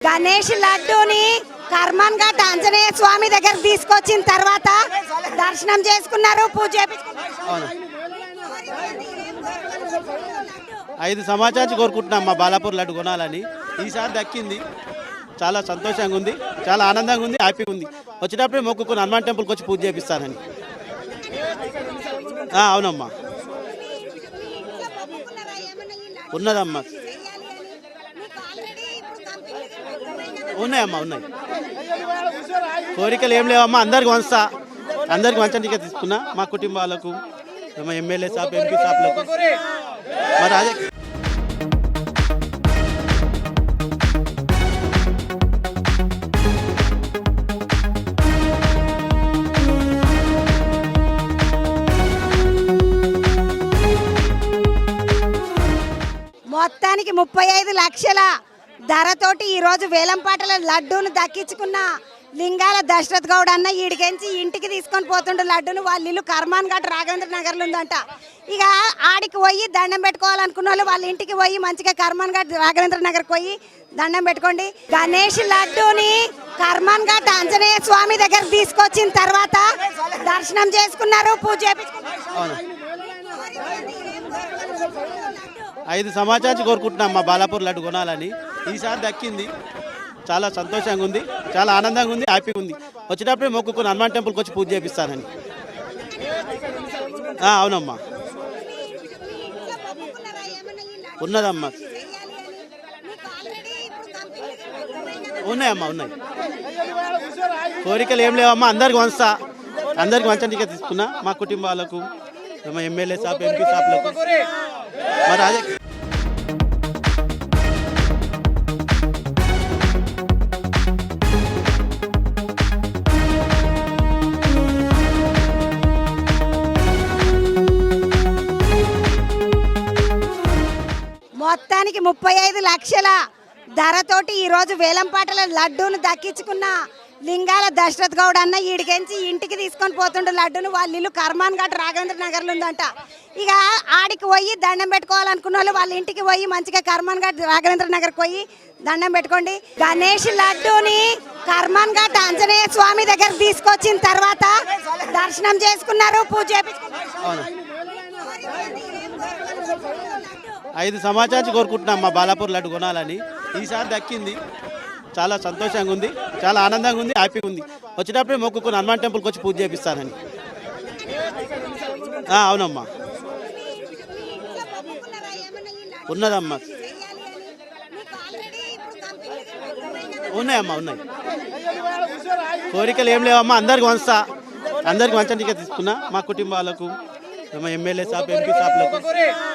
గణేష్ లడ్డూని కర్మన్ ఘాట్ ఆంజనేయ స్వామి దగ్గర తీసుకొచ్చిన తర్వాత దర్శనం చేసుకున్నారు, పూజ చేపించుకున్నారు. 5 సంవత్సరాలు కోరుకుంటున్నాం మా బాలాపూర్ లడ్డు కొనాలని. ఈసారి దక్కింది, చాలా సంతోషంగా ఉంది, చాలా ఆనందంగా ఉంది, హ్యాపీగా ఉంది. వచ్చేటప్పుడే మొక్కుకుని హనుమాన్ టెంపుల్కి వచ్చి పూజ చేపిస్తానని. అవునమ్మా, ఉన్నదమ్మా, ఉన్నాయమ్మా, ఉన్నాయి. కోరికలు ఏం లేవమ్మా, అందరికి వంచా, అందరికి వంచడానికి తీసుకున్నా. మా కుటుంబాలకు, మా ఎమ్మెల్యే సాబ్, ఎంపీ సాబ్లకు మరి అదే. మొత్తానికి 35 లక్షల ధరతోటి ఈరోజు వేలంపాటల లడ్డూను దక్కించుకున్న లింగాల దశరథ్ గౌడ్ అన్న ఈడికెంచి ఇంటికి తీసుకొని పోతుండే లడ్డూను. వాళ్ళ ఇల్లు కర్మాన్ ఘాట్ రాఘవేంద్ర నగర్లో ఉందంట. ఇక ఆడికి పోయి దండం పెట్టుకోవాలనుకున్న వాళ్ళు వాళ్ళ ఇంటికి పోయి మంచిగా కర్మాన్ ఘాట్ రాఘవేంద్ర నగర్కి పోయి దండం పెట్టుకోండి. గణేష్ లడ్డూని కర్మాన్ ఘాట్ ఆంజనేయ స్వామి దగ్గర తీసుకొచ్చిన తర్వాత దర్శనం చేసుకున్నారు, పూజ చేపించుకున్నారు. 5 సంవత్సరాలు కోరుకుంటున్నాం మా బాలాపూర్ లడ్డు కొనాలని. ఈసారి దక్కింది, చాలా సంతోషంగా ఉంది, చాలా ఆనందంగా ఉంది, హ్యాపీగా ఉంది. వచ్చేటప్పుడే మొక్కుకుని హనుమాన్ టెంపుల్కి వచ్చి పూజ చేపిస్తానని. అవునమ్మా, ఉన్నదమ్మా, ఉన్నాయమ్మా, ఉన్నాయి. కోరికలు ఏం లేవమ్మా, అందరికి వంచా, అందరికి వంచడానికి తీసుకున్నా. మా కుటుంబాలకు, మా ఎమ్మెల్యే సాబ్, ఎంపీ సాబ్లకు మరి అదే. మొత్తానికి 35 లక్షల ధరతోటి ఈరోజు వేలంపాటల లడ్డూను దక్కించుకున్న లింగాల దశరథ్ గౌడ్ అన్న ఈడికెంచి ఇంటికి తీసుకొని పోతుండే లడ్డూను. వాళ్ళ ఇల్లు కర్మాన్ ఘాట్ రాఘవేంద్ర నగర్లో ఉందంట. ఇక ఆడికి పోయి దండం పెట్టుకోవాలనుకున్న వాళ్ళు వాళ్ళ ఇంటికి పోయి మంచిగా కర్మాన్ ఘాట్ రాఘవేంద్ర నగర్కి పోయి దండం పెట్టుకోండి. గణేష్ లడ్డూని కర్మాన్ ఘాట్ ఆంజనేయ స్వామి దగ్గర తీసుకొచ్చిన తర్వాత దర్శనం చేసుకున్నారు, పూజ చేపించుకున్నారు. 5 సంవత్సరాలు కోరుకుంటున్నాం మా బాలాపూర్ లడ్డు కొనాలని. ఈసారి దక్కింది, చాలా సంతోషంగా ఉంది, చాలా ఆనందంగా ఉంది, హ్యాపీగా ఉంది. వచ్చేటప్పుడే మొక్కుకుని హనుమాన్ టెంపుల్కి వచ్చి పూజ చేపిస్తానని. అవునమ్మా, ఉన్నదమ్మా, ఉన్నాయమ్మా, ఉన్నాయి. కోరికలు ఏం లేవమ్మా, అందరికి వంచా, అందరికి వంచడానికి తీసుకున్నా. మా కుటుంబాలకు, మా ఎమ్మెల్యే సాబ్, ఎంపీ సాబ్లకు